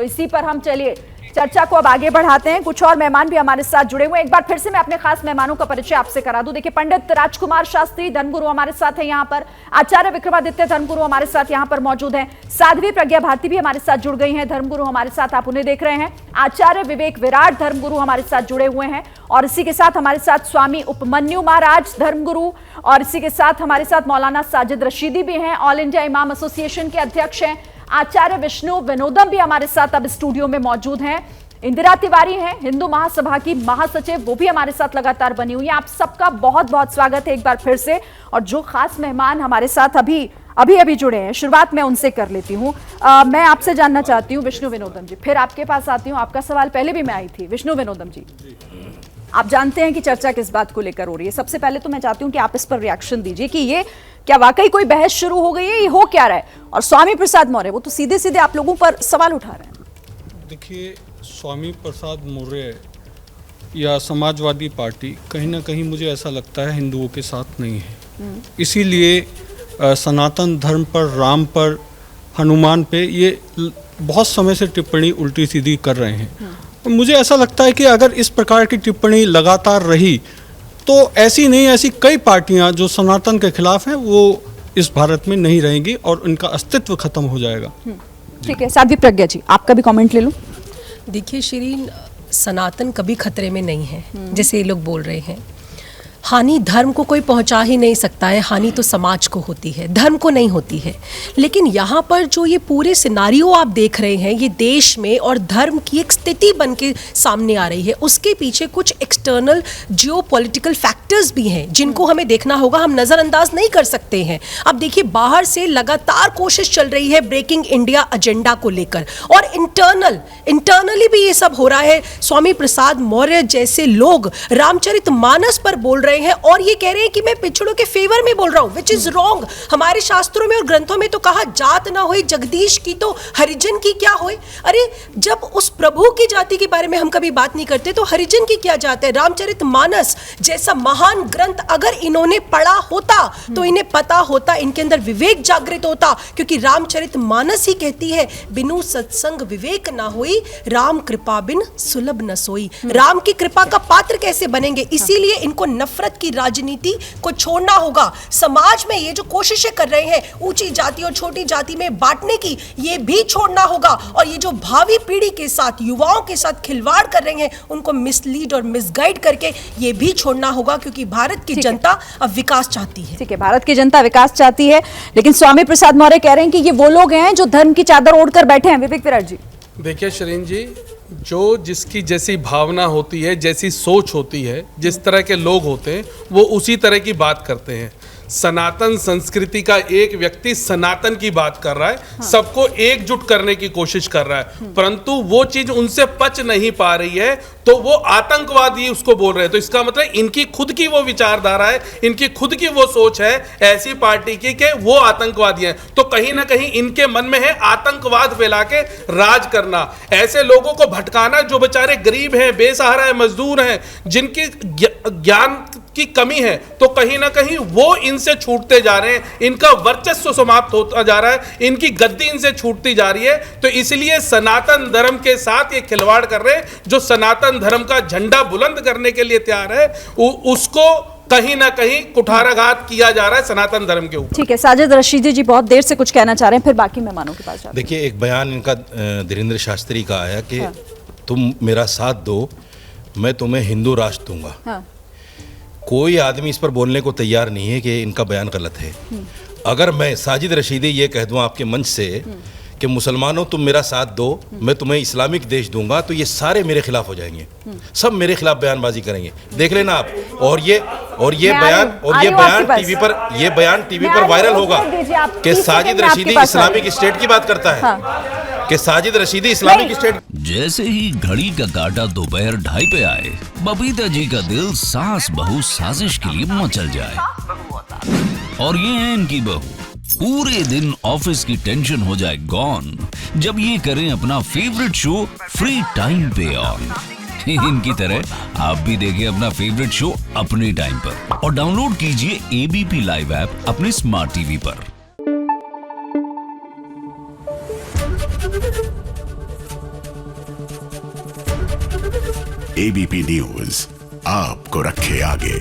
तो इसी पर हम चलिए चर्चा को अब आगे बढ़ाते हैं। कुछ और मेहमान भी हमारे साथ जुड़े हुए हैं। एक बार फिर से मैं अपने खास मेहमानों का परिचय आपसे करा दूं। देखिए, पंडित राजकुमार शास्त्री धर्मगुरु हमारे साथ हैं यहाँ पर, आचार्य विक्रमादित्य धर्मगुरु हमारे साथ यहाँ पर मौजूद हैं, साध्वी प्रज्ञा भारती भी हमारे साथ जुड़ गई हैं, धर्मगुरु हमारे साथ आप उन्हें देख रहे हैं, आचार्य विवेक विराट धर्मगुरु हमारे साथ जुड़े हुए हैं, और इसी के साथ हमारे साथ स्वामी उपमन्यु महाराज धर्मगुरु, और इसी के साथ हमारे साथ मौलाना साजिद रशीदी भी हैं, ऑल इंडिया इमाम एसोसिएशन के अध्यक्ष हैं, आचार्य विष्णु विनोदम भी हमारे साथ अब स्टूडियो में मौजूद हैं, इंदिरा तिवारी हैं हिंदू महासभा की महासचिव, वो भी हमारे साथ लगातार बनी हुई है। आप सबका बहुत बहुत स्वागत है एक बार फिर से। और जो खास मेहमान हमारे साथ अभी जुड़े हैं, शुरुआत मैं उनसे कर लेती हूँ। मैं आपसे जानना चाहती हूँ विष्णु विनोदम जी, फिर आपके पास आती हूँ। आपका सवाल पहले भी मैं आई थी। विष्णु विनोदम जी, आप जानते हैं कि चर्चा किस बात को लेकर हो रही है। सबसे पहले तो मैं चाहती हूँ कि आप इस पर रिएक्शन दीजिए कि ये क्या वाकई कोई बहस शुरू हो गई है, ये हो क्या रहा है? और स्वामी प्रसाद मौर्य वो तो सीधे सीधे आप लोगों पर सवाल उठा रहे हैं। देखिए, स्वामी प्रसाद मौर्य या समाजवादी पार्टी कहीं ना कहीं मुझे ऐसा लगता है हिंदुओं के साथ नहीं है। इसीलिए सनातन धर्म पर, राम पर, हनुमान पे ये बहुत समय से टिप्पणी उल्टी सीधी कर रहे हैं। मुझे ऐसा लगता है कि अगर इस प्रकार की टिप्पणी लगातार रही तो ऐसी कई पार्टियां जो सनातन के खिलाफ हैं वो इस भारत में नहीं रहेंगी और उनका अस्तित्व खत्म हो जाएगा। ठीक है, साध्वी प्रज्ञा जी, आपका भी कमेंट ले लूं। देखिए शिरीन, सनातन कभी खतरे में नहीं है जैसे ये लोग बोल रहे हैं। हानि धर्म को कोई पहुंचा ही नहीं सकता है, हानि तो समाज को होती है, धर्म को नहीं होती है। लेकिन यहाँ पर जो ये पूरे सिनारियो आप देख रहे हैं, ये देश में और धर्म की एक स्थिति बन के सामने आ रही है, उसके पीछे कुछ एक्सटर्नल जियोपॉलिटिकल फैक्टर्स भी हैं जिनको हमें देखना होगा, हम नज़रअंदाज नहीं कर सकते हैं। अब देखिए, बाहर से लगातार कोशिश चल रही है ब्रेकिंग इंडिया एजेंडा को लेकर, और इंटरनली भी ये सब हो रहा है। स्वामी प्रसाद मौर्य जैसे लोग रामचरितमानस पर बोल रहे हैं और ये कह रहे हैं कि मैं पिछड़ों के फेवर में बोल रहा हूं, विच इज रॉन्ग। हमारे शास्त्रों में और ग्रंथों में तो कहा, जात ना होई जगदीश की तो हरिजन की क्या होए। अरे जब उस प्रभु की जाति के बारे में हम कभी बात नहीं करते तो हरिजन की क्या जात है? रामचरितमानस जैसा महान ग्रंथ अगर इन्होंने पढ़ा होता तो इन्हें पता होता, इनके अंदर विवेक जागृत होता, क्योंकि रामचरितमानस ही कहती है, बिनु सत्संग विवेक ना होई, राम कृपा बिन सुलभ न सोई। राम की कृपा का पात्र कैसे बनेंगे? इसीलिए इनको नफरत की राजनीति को छोड़ना होगा। समाज में ये जो कोशिशें कर रहे हैं ऊंची जाति और छोटी जाति में बांटने की, ये भी छोड़ना होगा। और ये जो भावी पीढ़ी के साथ, युवाओं के साथ खिलवाड़ कर रहे हैं, उनको मिसलीड और मिसगाइड करके ये भी छोड़ना होगा, क्योंकि भारत की जनता अब विकास चाहती है। ठीक है, भारत की जनता विकास चाहती है, लेकिन स्वामी प्रसाद मौर्य कह रहे हैं कि ये वो लोग हैं जो धर्म की चादर ओढ़कर बैठे हैं। विवेक विराट जी, देखिए शरीन जी, जो जिसकी जैसी भावना होती है, जैसी सोच होती है, जिस तरह के लोग होते हैं, वो उसी तरह की बात करते हैं। सनातन संस्कृति का एक व्यक्ति सनातन की बात कर रहा है, सबको एकजुट करने की कोशिश कर रहा है, परंतु वो चीज उनसे पच नहीं पा रही है, तो वो आतंकवादी उसको बोल रहे हैं। तो इसका मतलब इनकी खुद की वो विचारधारा है, इनकी खुद की वो सोच है ऐसी पार्टी की कि वो आतंकवादी हैं। तो कहीं ना कहीं इनके मन में है आतंकवाद फैला के राज करना, ऐसे लोगों को भटकाना जो बेचारे गरीब हैं, बेसहारा है, मजदूर हैं, जिनकी ज्ञान की कमी है, तो कहीं ना कहीं वो इनसे छूटते जा रहे हैं, इनका वर्चस्व समाप्त होता जा रहा है, इनकी गद्दी इनसे छूटती जा रही है। तो इसलिए सनातन धर्म के साथ ये खिलवाड़ कर रहे हैं। जो सनातन धर्म का झंडा बुलंद करने के लिए तैयार है, उसको कहीं ना कहीं कुठाराघात किया जा रहा है सनातन धर्म के ऊपर। ठीक है, साजिद रशीदी जी बहुत देर से कुछ कहना चाह रहे हैं, फिर बाकी मेहमानों के पास। देखिए, एक बयान इनका धीरेन्द्र शास्त्री का आया कि तुम मेरा साथ दो, मैं तुम्हें हिंदू राष्ट्र दूंगा। कोई आदमी इस पर बोलने को तैयार नहीं है कि इनका बयान गलत है। अगर मैं साजिद रशीदी ये कह दूं आपके मंच से कि मुसलमानों तुम मेरा साथ दो, मैं तुम्हें इस्लामिक देश दूंगा, तो ये सारे मेरे खिलाफ हो जाएंगे, सब मेरे खिलाफ बयानबाजी करेंगे। देख लेना आप। और ये बयान टीवी पर वायरल होगा कि साजिद रशीदी इस्लामिक स्टेट की बात करता है, कि साजिद रशीदी इस्लामिक स्टेट। जैसे ही घड़ी का काटा दोपहर 2:30 पे आए, बबीता जी का दिल सास बहू साजिश के लिए मचल जाए। और ये है इनकी बहू, पूरे दिन ऑफिस की टेंशन हो जाए गॉन जब ये करें अपना फेवरेट शो फ्री टाइम पे ऑन। इनकी तरह आप भी देखिए अपना फेवरेट शो अपने टाइम पर और डाउनलोड कीजिए एबीपी लाइव ऐप अपने स्मार्ट टीवी पर। एबीपी न्यूज आपको रखे आगे।